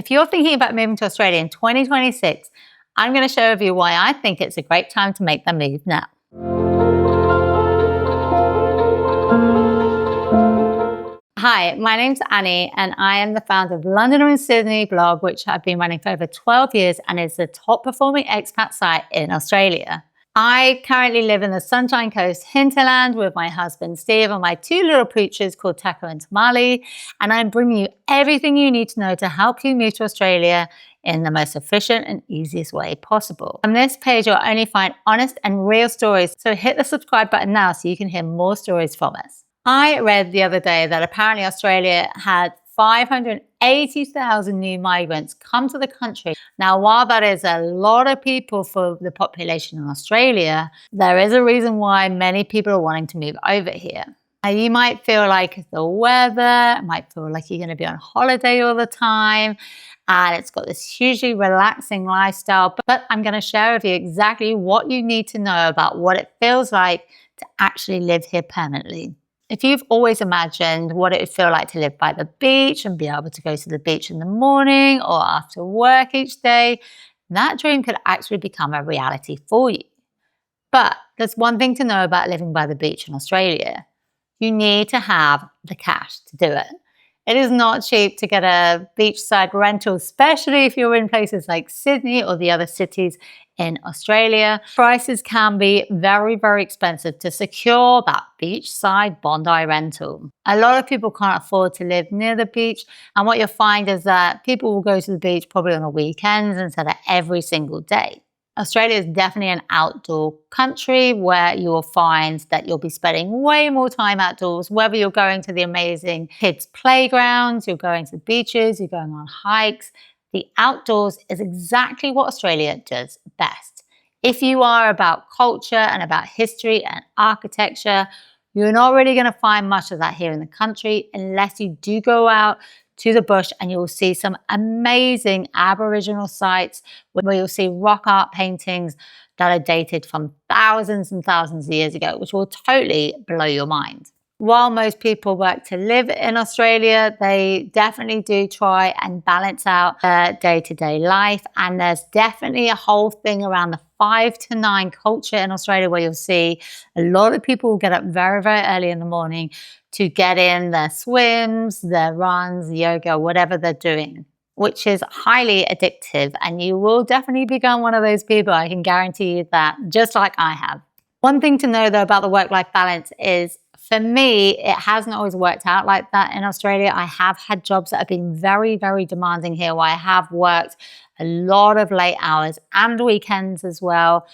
If you're thinking about moving to Australia in 2026, I'm going to share with you why I think it's a great time to make the move now. Hi, my name's Annie and I am the founder of London and Sydney blog, which I've been running for over 12 years and is the top performing expat site in Australia. I currently live in the Sunshine Coast hinterland with my husband Steve and my two little pooches called Taco and Tamale, and I'm bringing you everything you need to know to help you move to Australia in the most efficient and easiest way possible. On this page, you'll only find honest and real stories, so hit the subscribe button now so you can hear more stories from us. I read the other day that apparently Australia had 580,000 new migrants come to the country. Now, while that is a lot of people for the population in Australia, there is a reason why many people are wanting to move over here. Now, you might feel like the weather, it might feel like you're going to be on holiday all the time, and it's got this hugely relaxing lifestyle, but I'm going to share with you exactly what you need to know about what it feels like to actually live here permanently. If you've always imagined what it would feel like to live by the beach and be able to go to the beach in the morning or after work each day, that dream could actually become a reality for you. But there's one thing to know about living by the beach in Australia. You need to have the cash to do it. It is not cheap to get a beachside rental, especially if you're in places like Sydney or the other cities in Australia. Prices can be very, very expensive to secure that beachside Bondi rental. A lot of people can't afford to live near the beach, and what you'll find is that people will go to the beach probably on the weekends instead of every single day. Australia is definitely an outdoor country where you will find that you'll be spending way more time outdoors, whether you're going to the amazing kids' playgrounds, you're going to the beaches, you're going on hikes. The outdoors is exactly what Australia does best. If you are about culture and about history and architecture, you're not really going to find much of that here in the country unless you do go out to the bush, and you'll see some amazing Aboriginal sites where you'll see rock art paintings that are dated from thousands and thousands of years ago, which will totally blow your mind. While most people work to live in Australia, they definitely do try and balance out their day-to-day life. And there's definitely a whole thing around the 5 to 9 culture in Australia where you'll see a lot of people will get up very, very early in the morning to get in their swims, their runs, yoga, whatever they're doing, which is highly addictive. And you will definitely become one of those people. I can guarantee you that, just like I have. One thing to know though about the work-life balance is, for me, it hasn't always worked out like that in Australia. I have had jobs that have been very, very demanding here, where I have worked a lot of late hours and weekends as well,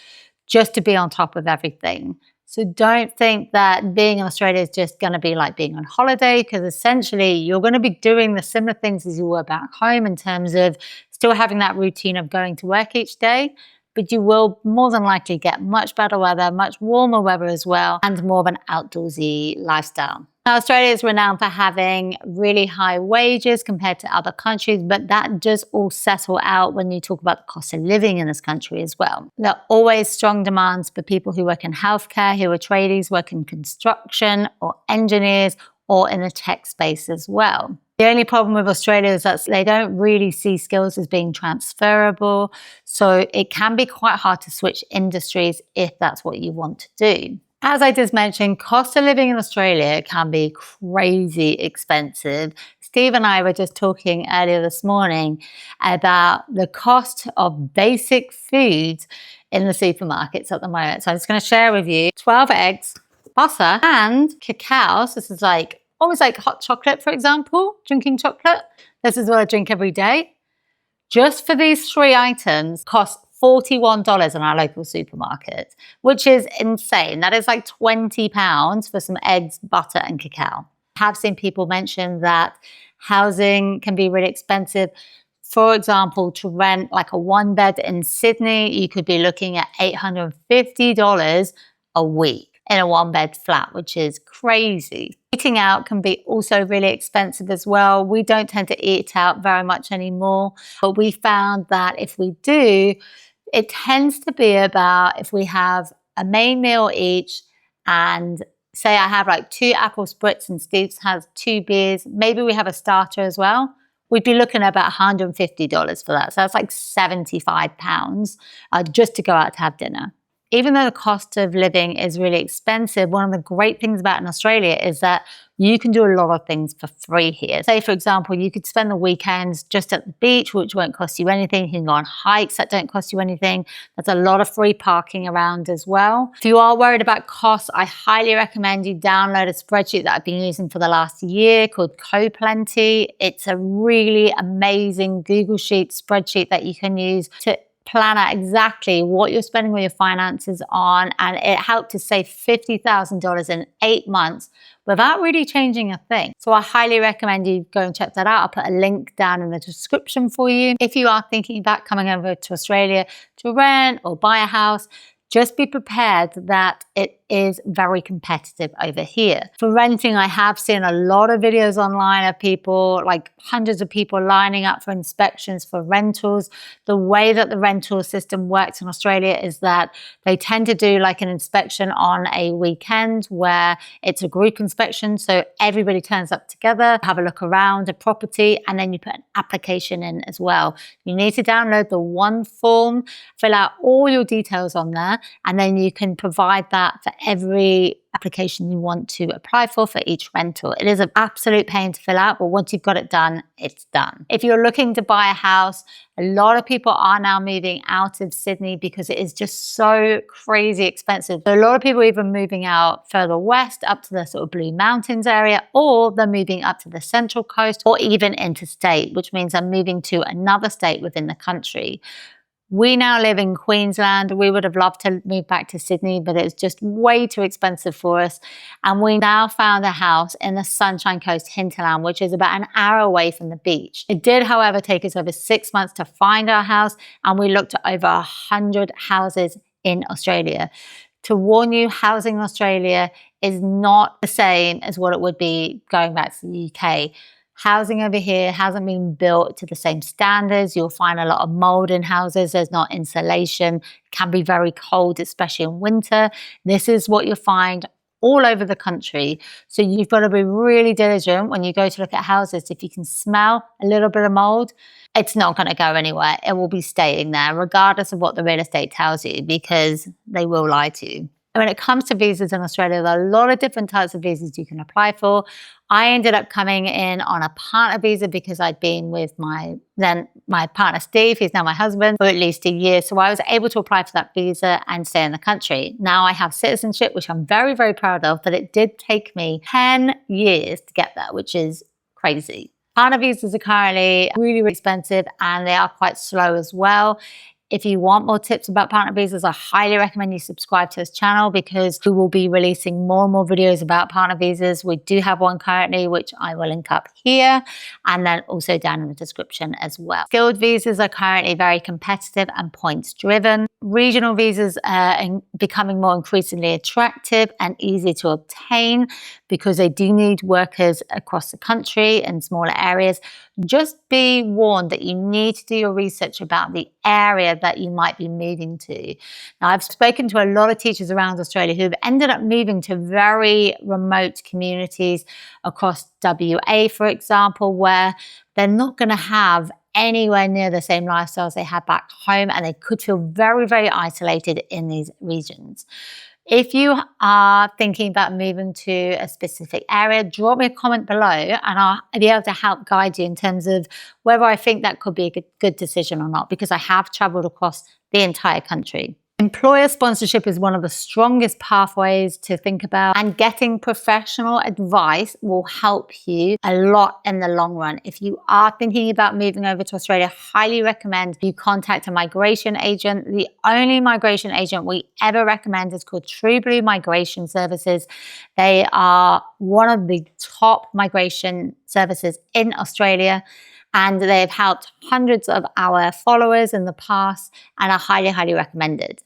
just to be on top of everything. So don't think that being in Australia is just going to be like being on holiday, because essentially you're going to be doing the similar things as you were back home in terms of still having that routine of going to work each day. But you will more than likely get much better weather, much warmer weather as well, and more of an outdoorsy lifestyle. Now, Australia is renowned for having really high wages compared to other countries, but that does all settle out when you talk about the cost of living in this country as well. There are always strong demands for people who work in healthcare, who are tradies, work in construction or engineers, or in the tech space as well. The only problem with Australia is that they don't really see skills as being transferable, so it can be quite hard to switch industries if that's what you want to do. As I just mentioned, cost of living in Australia can be crazy expensive. Steve and I were just talking earlier this morning about the cost of basic foods in the supermarkets at the moment. So I'm just going to share with you 12 eggs, butter and cacao. So this is like almost like hot chocolate, for example, drinking chocolate. This is what I drink every day. Just for these 3 items cost $41 in our local supermarket, which is insane. That is like £20 for some eggs, butter and cacao. I have seen people mention that housing can be really expensive. For example, to rent like a 1-bed in Sydney, you could be looking at $850 a week in a 1-bed flat, which is crazy. Eating out can be also really expensive as well. We don't tend to eat out very much anymore, but we found that if we do, it tends to be about, if we have a main meal each, and say I have like 2 apple spritz and Steve has 2 beers, maybe we have a starter as well, we'd be looking at about $150 for that. So that's like £75 just to go out to have dinner. Even though the cost of living is really expensive, one of the great things about in Australia is that you can do a lot of things for free here. Say, for example, you could spend the weekends just at the beach, which won't cost you anything. You can go on hikes that don't cost you anything. There's a lot of free parking around as well. If you are worried about costs, I highly recommend you download a spreadsheet that I've been using for the last year called CoPlenty. It's a really amazing Google Sheet spreadsheet that you can use to plan out exactly what you're spending all your finances on, and it helped to save $50,000 in 8 months without really changing a thing. So I highly recommend you go and check that out. I'll put a link down in the description for you. If you are thinking about coming over to Australia to rent or buy a house, just be prepared that it is very competitive over here. For renting, I have seen a lot of videos online of people, like hundreds of people lining up for inspections for rentals. The way that the rental system works in Australia is that they tend to do like an inspection on a weekend where it's a group inspection. So everybody turns up together, have a look around a property, and then you put an application in as well. You need to download the one form, fill out all your details on there, and then you can provide that for every application you want to apply for each rental. It is an absolute pain to fill out, but once you've got it done, it's done. If you're looking to buy a house, a lot of people are now moving out of Sydney because it is just so crazy expensive. So a lot of people are either moving out further west up to the sort of Blue Mountains area, or they're moving up to the Central Coast, or even interstate, which means they're moving to another state within the country. We now live in Queensland. We would have loved to move back to Sydney, but it's just way too expensive for us. And we now found a house in the Sunshine Coast hinterland, which is about an hour away from the beach. It did, however, take us over 6 months to find our house, and we looked at over 100 houses in Australia. To warn you, housing in Australia is not the same as what it would be going back to the UK. Housing over here hasn't been built to the same standards. You'll find a lot of mold in houses. There's not insulation. It can be very cold, especially in winter. This is what you'll find all over the country. So you've got to be really diligent when you go to look at houses. If you can smell a little bit of mold, it's not going to go anywhere. It will be staying there, regardless of what the real estate tells you, because they will lie to you. And when it comes to visas in Australia, there are a lot of different types of visas you can apply for. I ended up coming in on a partner visa because I'd been with my partner, Steve, who's now my husband, for at least a year. So I was able to apply for that visa and stay in the country. Now I have citizenship, which I'm very, very proud of, but it did take me 10 years to get there, which is crazy. Partner visas are currently really, really expensive, and they are quite slow as well. If you want more tips about partner visas, I highly recommend you subscribe to this channel, because we will be releasing more and more videos about partner visas. We do have one currently, which I will link up here and then also down in the description as well. Skilled visas are currently very competitive and points driven. Regional visas are becoming more increasingly attractive and easy to obtain because they do need workers across the country in smaller areas. Just be warned that you need to do your research about the area that you might be moving to. Now, I've spoken to a lot of teachers around Australia who've ended up moving to very remote communities across WA, for example, where they're not going to have anywhere near the same lifestyles they had back home, and they could feel very, very isolated in these regions. If you are thinking about moving to a specific area, drop me a comment below and I'll be able to help guide you in terms of whether I think that could be a good decision or not, because I have traveled across the entire country. Employer sponsorship is one of the strongest pathways to think about, and getting professional advice will help you a lot in the long run. If you are thinking about moving over to Australia, I highly recommend you contact a migration agent. The only migration agent we ever recommend is called True Blue Migration Services. They are one of the top migration services in Australia, and they've helped hundreds of our followers in the past and are highly, highly recommended.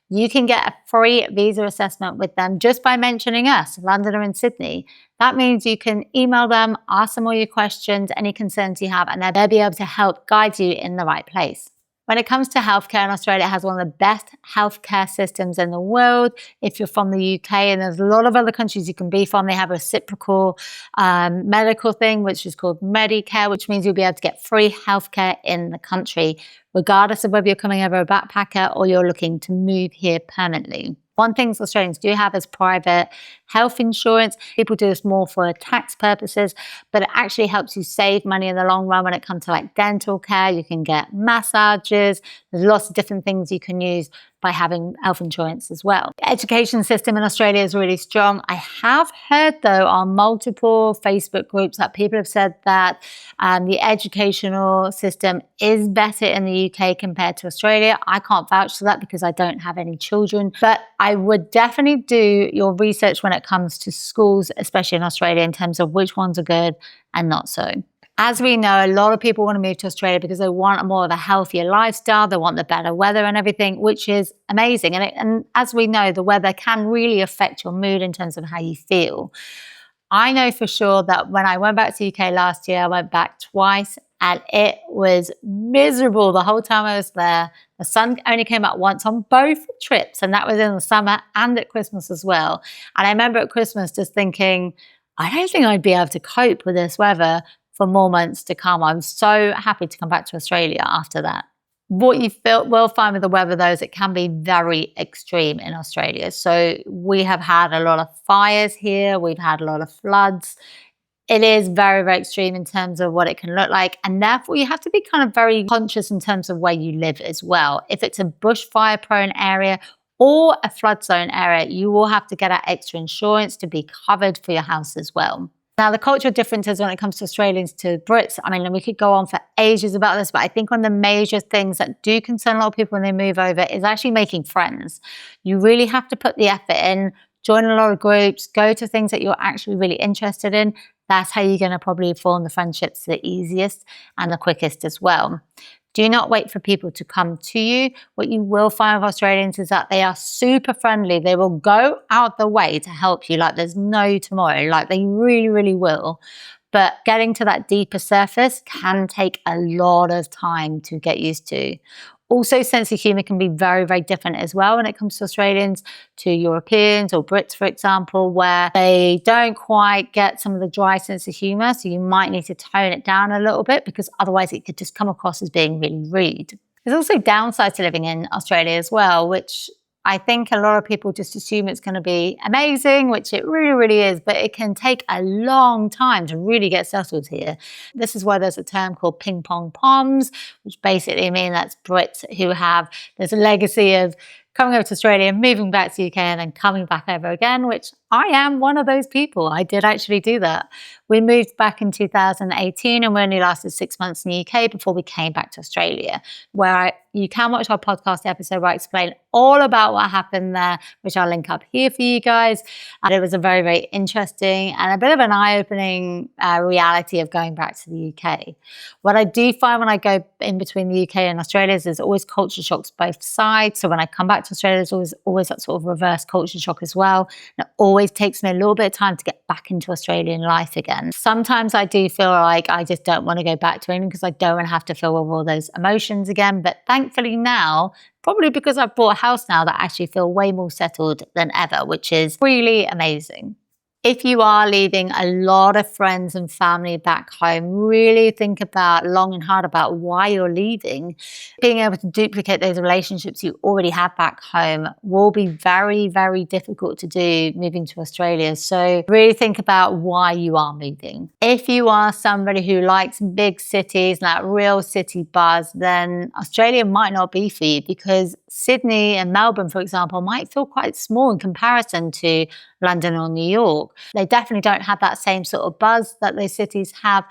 You can get a free visa assessment with them just by mentioning us, Londoner in Sydney. That means you can email them, ask them all your questions, any concerns you have, and they'll be able to help guide you in the right place. When it comes to healthcare in Australia, it has one of the best healthcare systems in the world. If you're from the UK, and there's a lot of other countries you can be from, they have a reciprocal medical thing, which is called Medicare, which means you'll be able to get free healthcare in the country, regardless of whether you're coming over a backpacker or you're looking to move here permanently. One thing Australians do have is private health insurance. People do this more for tax purposes, but it actually helps you save money in the long run when it comes to like dental care. You can get massages. There's lots of different things you can use by having health insurance as well. The education system in Australia is really strong. I have heard though on multiple Facebook groups that people have said that the educational system is better in the UK compared to Australia. I can't vouch for that because I don't have any children, but I would definitely do your research when it comes to schools, especially in Australia, in terms of which ones are good and not so. As we know, a lot of people want to move to Australia because they want more of a healthier lifestyle. They want the better weather and everything, which is amazing. And as we know, the weather can really affect your mood in terms of how you feel. I know for sure that when I went back to the UK last year, I went back twice and it was miserable the whole time I was there. The sun only came out once on both trips, and that was in the summer and at Christmas as well. And I remember at Christmas just thinking, I don't think I'd be able to cope with this weather for more months to come. I'm so happy to come back to Australia after that. What you will find with the weather though is it can be very extreme in Australia. So we have had a lot of fires here. We've had a lot of floods. It is very, very extreme in terms of what it can look like. And therefore you have to be kind of very conscious in terms of where you live as well. If it's a bushfire prone area or a flood zone area, you will have to get that extra insurance to be covered for your house as well. Now, the cultural differences when it comes to Australians to Brits, I mean, we could go on for ages about this, but I think one of the major things that do concern a lot of people when they move over is actually making friends. You really have to put the effort in, join a lot of groups, go to things that you're actually really interested in. That's how you're going to probably form the friendships the easiest and the quickest as well. Do not wait for people to come to you. What you will find with Australians is that they are super friendly. They will go out the way to help you like there's no tomorrow. Like they really, really will. But getting to that deeper surface can take a lot of time to get used to. Also, sense of humour can be very, very different as well when it comes to Australians to Europeans or Brits, for example, where they don't quite get some of the dry sense of humour. So you might need to tone it down a little bit because otherwise it could just come across as being really rude. There's also downsides to living in Australia as well, which I think a lot of people just assume it's going to be amazing, which it really, really is, but it can take a long time to really get settled here. This is why there's a term called ping pong poms, which basically means that's Brits who have this legacy of coming over to Australia, moving back to the UK and then coming back over again, which I am one of those people. I did actually do that. We moved back in 2018 and we only lasted 6 months in the UK before we came back to Australia, where you can watch our podcast episode where I explain all about what happened there, which I'll link up here for you guys. And it was a very, very interesting and a bit of an eye-opening reality of going back to the UK. What I do find when I go in between the UK and Australia is there's always culture shocks both sides. So when I come back to Australia, there's always that sort of reverse culture shock as well. And it always takes me a little bit of time to get back into Australian life again. Sometimes I do feel like I just don't want to go back to England because I don't want to have to feel with all those emotions again. But thankfully now, probably because I've bought a house now, that I actually feel way more settled than ever, which is really amazing. If you are leaving a lot of friends and family back home, really think about long and hard about why you're leaving. Being able to duplicate those relationships you already have back home will be very, very difficult to do moving to Australia. So really think about why you are moving. If you are somebody who likes big cities, like real city buzz, then Australia might not be for you because Sydney and Melbourne, for example, might feel quite small in comparison to London or New York. They definitely don't have that same sort of buzz that those cities have.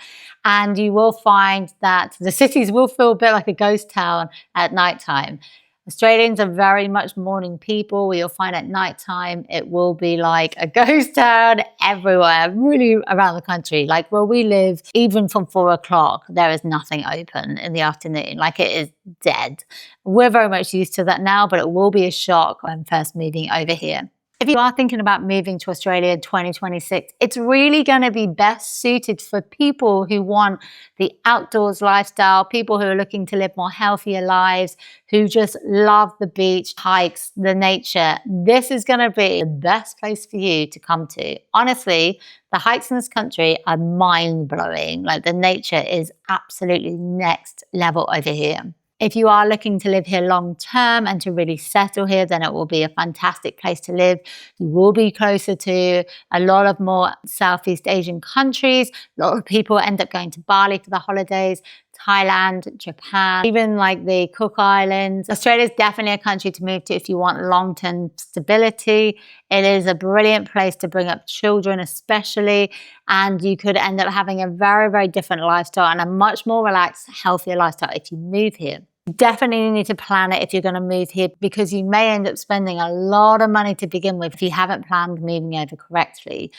And you will find that the cities will feel a bit like a ghost town at nighttime. Australians are very much morning people. You'll find at nighttime it will be like a ghost town everywhere, really around the country. Like where we live, even from 4 o'clock, there is nothing open in the afternoon. Like it is dead. We're very much used to that now, but it will be a shock when first moving over here. If you are thinking about moving to Australia in 2026, it's really going to be best suited for people who want the outdoors lifestyle, people who are looking to live more healthier lives, who just love the beach, hikes, the nature. This is going to be the best place for you to come to. Honestly, the hikes in this country are mind-blowing. Like, the nature is absolutely next level over here. If you are looking to live here long term and to really settle here, then it will be a fantastic place to live. You will be closer to a lot of more Southeast Asian countries. A lot of people end up going to Bali for the holidays, Thailand, Japan, even like the Cook Islands. Australia is definitely a country to move to if you want long-term stability. It is a brilliant place to bring up children, especially, and you could end up having a very, very different lifestyle and a much more relaxed, healthier lifestyle if you move here. Definitely need to plan it if you're going to move here, because you may end up spending a lot of money to begin with if you haven't planned moving over correctly.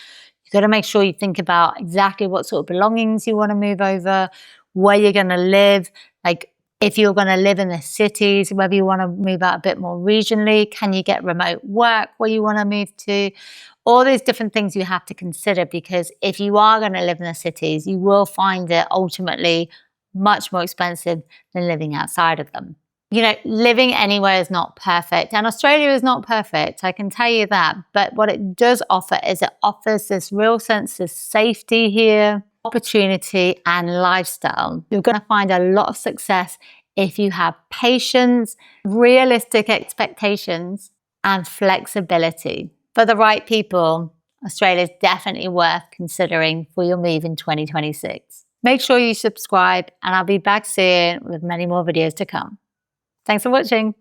You've got to make sure you think about exactly what sort of belongings you want to move over, where you're going to live, like if you're going to live in the cities, whether you want to move out a bit more regionally, can you get remote work where you want to move to? All these different things you have to consider, because if you are going to live in the cities, you will find it ultimately much more expensive than living outside of them. You know, living anywhere is not perfect, and Australia is not perfect, I can tell you that. But what it does offer is it offers this real sense of safety here, opportunity, and lifestyle. You're going to find a lot of success if you have patience, realistic expectations, and flexibility. For the right people, Australia is definitely worth considering for your move in 2026. Make sure you subscribe, and I'll be back soon with many more videos to come. Thanks for watching.